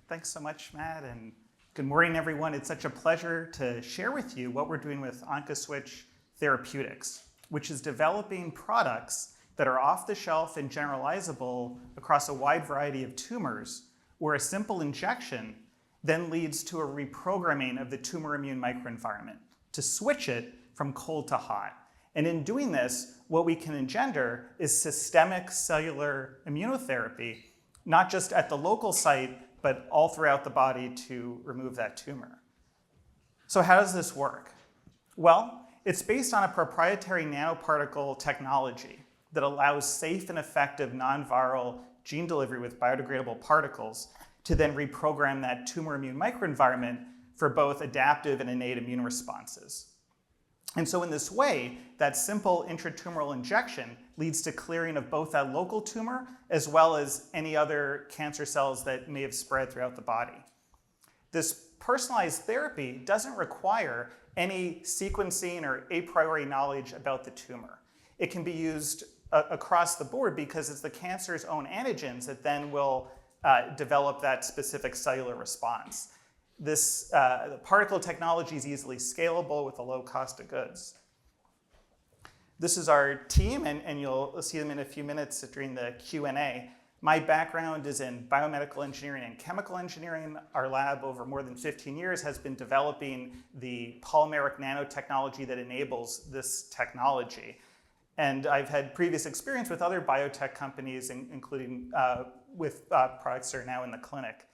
Thanks so much, Matt, and good morning, everyone. It's such a pleasure to share with you what we're doing with OncoSwitch Therapeutics, which is developing products that are off the shelf and generalizable across a wide variety of tumors, where a simple injection then leads to a reprogramming of the tumor immune microenvironment to switch it from cold to hot. And in doing this, what we can engender is systemic cellular immunotherapy, not just at the local site, but all throughout the body to remove that tumor. So how does this work? Well, it's based on a proprietary nanoparticle technology that allows safe and effective non-viral gene delivery with biodegradable particles to then reprogram that tumor immune microenvironment for both adaptive and innate immune responses. And so in this way, that simple intratumoral injection leads to clearing of both that local tumor as well as any other cancer cells that may have spread throughout the body. This personalized therapy doesn't require any sequencing or a priori knowledge about the tumor. It can be used across the board because it's the cancer's own antigens that then will develop that specific cellular response. This the particle technology is easily scalable with a low cost of goods. This is our team, and you'll see them in a few minutes during the Q&A. My background is in biomedical engineering and chemical engineering. Our lab, over more than 15 years, has been developing the polymeric nanotechnology that enables this technology. And I've had previous experience with other biotech companies, including with products that are now in the clinic.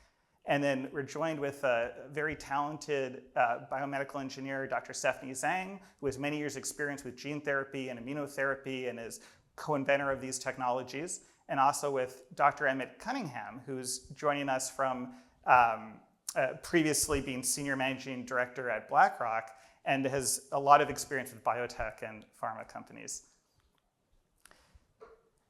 And then we're joined with a very talented biomedical engineer, Dr. Stephany Tzeng, who has many years' experience with gene therapy and immunotherapy and is co-inventor of these technologies. And also with Dr. Emmett Cunningham, who's joining us from previously being senior managing director at BlackRock and has a lot of experience with biotech and pharma companies.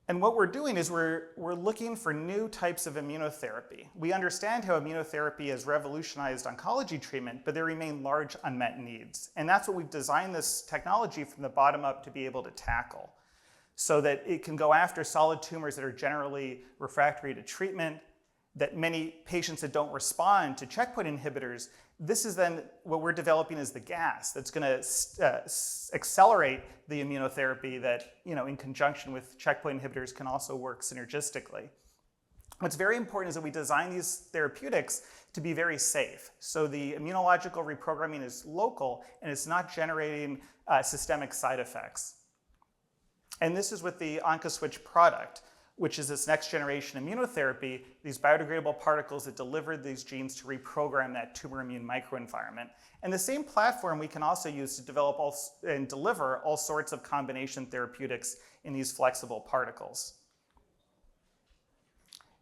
And what we're doing is we're looking for new types of immunotherapy. We understand how immunotherapy has revolutionized oncology treatment, but there remain large unmet needs. And that's what we've designed this technology from the bottom up to be able to tackle, so that it can go after solid tumors that are generally refractory to treatment, that many patients that don't respond to checkpoint inhibitors. This is then what we're developing as the gas that's going to accelerate the immunotherapy that, in conjunction with checkpoint inhibitors can also work synergistically. What's very important is that we design these therapeutics to be very safe. So the immunological reprogramming is local and it's not generating systemic side effects. And this is with the OncoSwitch product, which is this next generation immunotherapy, these biodegradable particles that deliver these genes to reprogram that tumor immune microenvironment. And the same platform we can also use to develop and deliver all sorts of combination therapeutics in these flexible particles.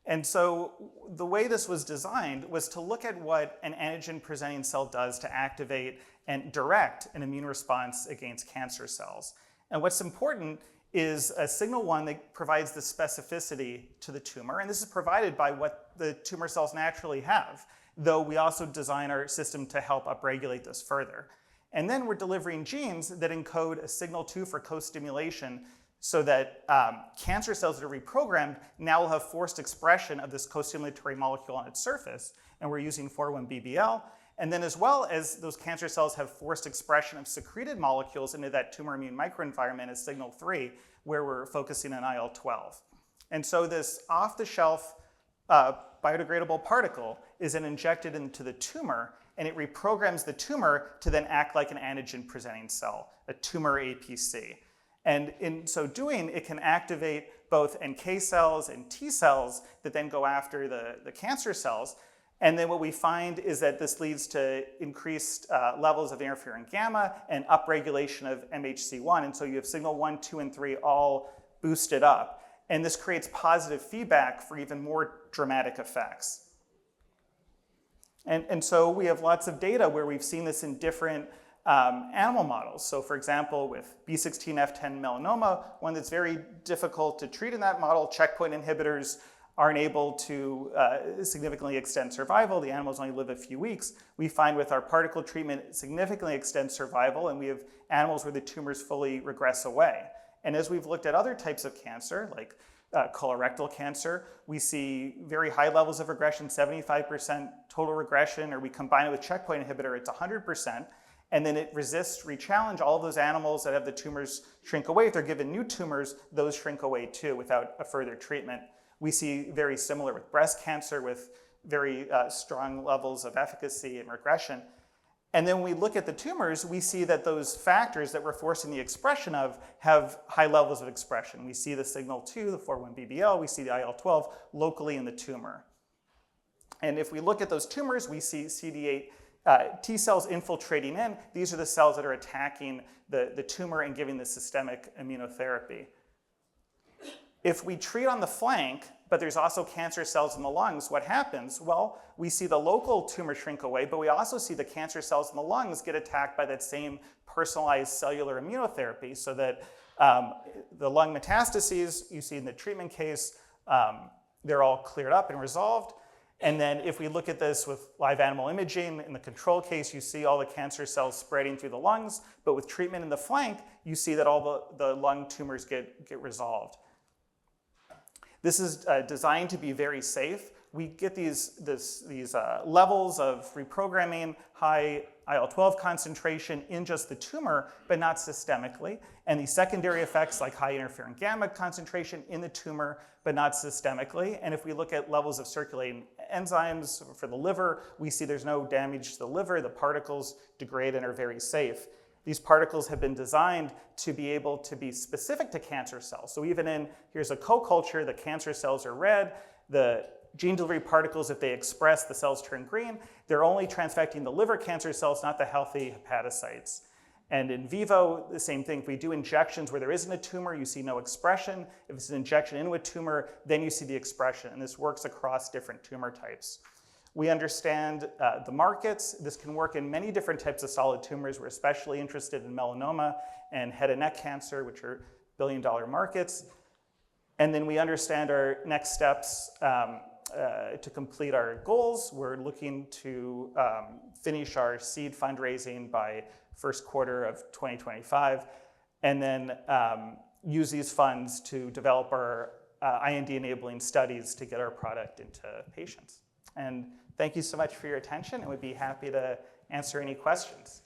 And so the way this was designed was to look at what an antigen-presenting cell does to activate and direct an immune response against cancer cells. And what's important is a signal one that provides the specificity to the tumor. And this is provided by what the tumor cells naturally have, though we also design our system to help upregulate this further. And then we're delivering genes that encode a signal 2 for co-stimulation so that cancer cells that are reprogrammed now will have forced expression of this co-stimulatory molecule on its surface. And we're using 4,1-BBL. And then as well as those cancer cells have forced expression of secreted molecules into that tumor immune microenvironment as signal 3, where we're focusing on IL-12. And so this off-the-shelf biodegradable particle is then injected into the tumor, and it reprograms the tumor to then act like an antigen-presenting cell, a tumor APC. And in so doing, it can activate both NK cells and T cells that then go after the cancer cells. And then what we find is that this leads to increased levels of interferon gamma and upregulation of MHC1. And so you have signal 1, 2, and 3 all boosted up. And this creates positive feedback for even more dramatic effects. And so we have lots of data where we've seen this in different animal models. So for example, with B16F10 melanoma, one that's very difficult to treat in that model, checkpoint inhibitors aren't able to significantly extend survival. The animals only live a few weeks. We find with our particle treatment, significantly extends survival, and we have animals where the tumors fully regress away. And as we've looked at other types of cancer, like colorectal cancer. We see very high levels of regression, 75% total regression, or we combine it with checkpoint inhibitor, it's 100%. And then it resists rechallenge. All of those animals that have the tumors shrink away. If they're given new tumors, those shrink away too without a further treatment. We see very similar with breast cancer with very strong levels of efficacy and regression. And then when we look at the tumors, we see that those factors that we're forcing the expression of have high levels of expression. We see the signal 2, the 4-1BBL, we see the IL-12 locally in the tumor. And if we look at those tumors, we see CD8 T cells infiltrating in. These are the cells that are attacking the tumor and giving the systemic immunotherapy. If we treat on the flank, but there's also cancer cells in the lungs, what happens? Well, we see the local tumor shrink away, but we also see the cancer cells in the lungs get attacked by that same personalized cellular immunotherapy, so that the lung metastases you see in the treatment case, they're all cleared up and resolved. And then if we look at this with live animal imaging, in the control case, you see all the cancer cells spreading through the lungs, but with treatment in the flank, you see that all the lung tumors get resolved. This is designed to be very safe. We get these levels of reprogramming, high IL-12 concentration in just the tumor, but not systemically. And these secondary effects like high interferon gamma concentration in the tumor, but not systemically. And if we look at levels of circulating enzymes for the liver, we see there's no damage to the liver. The particles degrade and are very safe. These particles have been designed to be able to be specific to cancer cells. So even here's a co-culture, the cancer cells are red, the gene delivery particles, if they express, the cells turn green. They're only transfecting the liver cancer cells, not the healthy hepatocytes. And in vivo, the same thing. If we do injections where there isn't a tumor, you see no expression. If it's an injection into a tumor, then you see the expression. And this works across different tumor types. We understand the markets. This can work in many different types of solid tumors. We're especially interested in melanoma and head and neck cancer, which are billion-dollar markets. And then we understand our next steps to complete our goals. We're looking to finish our seed fundraising by first quarter of 2025, and then use these funds to develop our IND-enabling studies to get our product into patients. And thank you so much for your attention, and we'd be happy to answer any questions.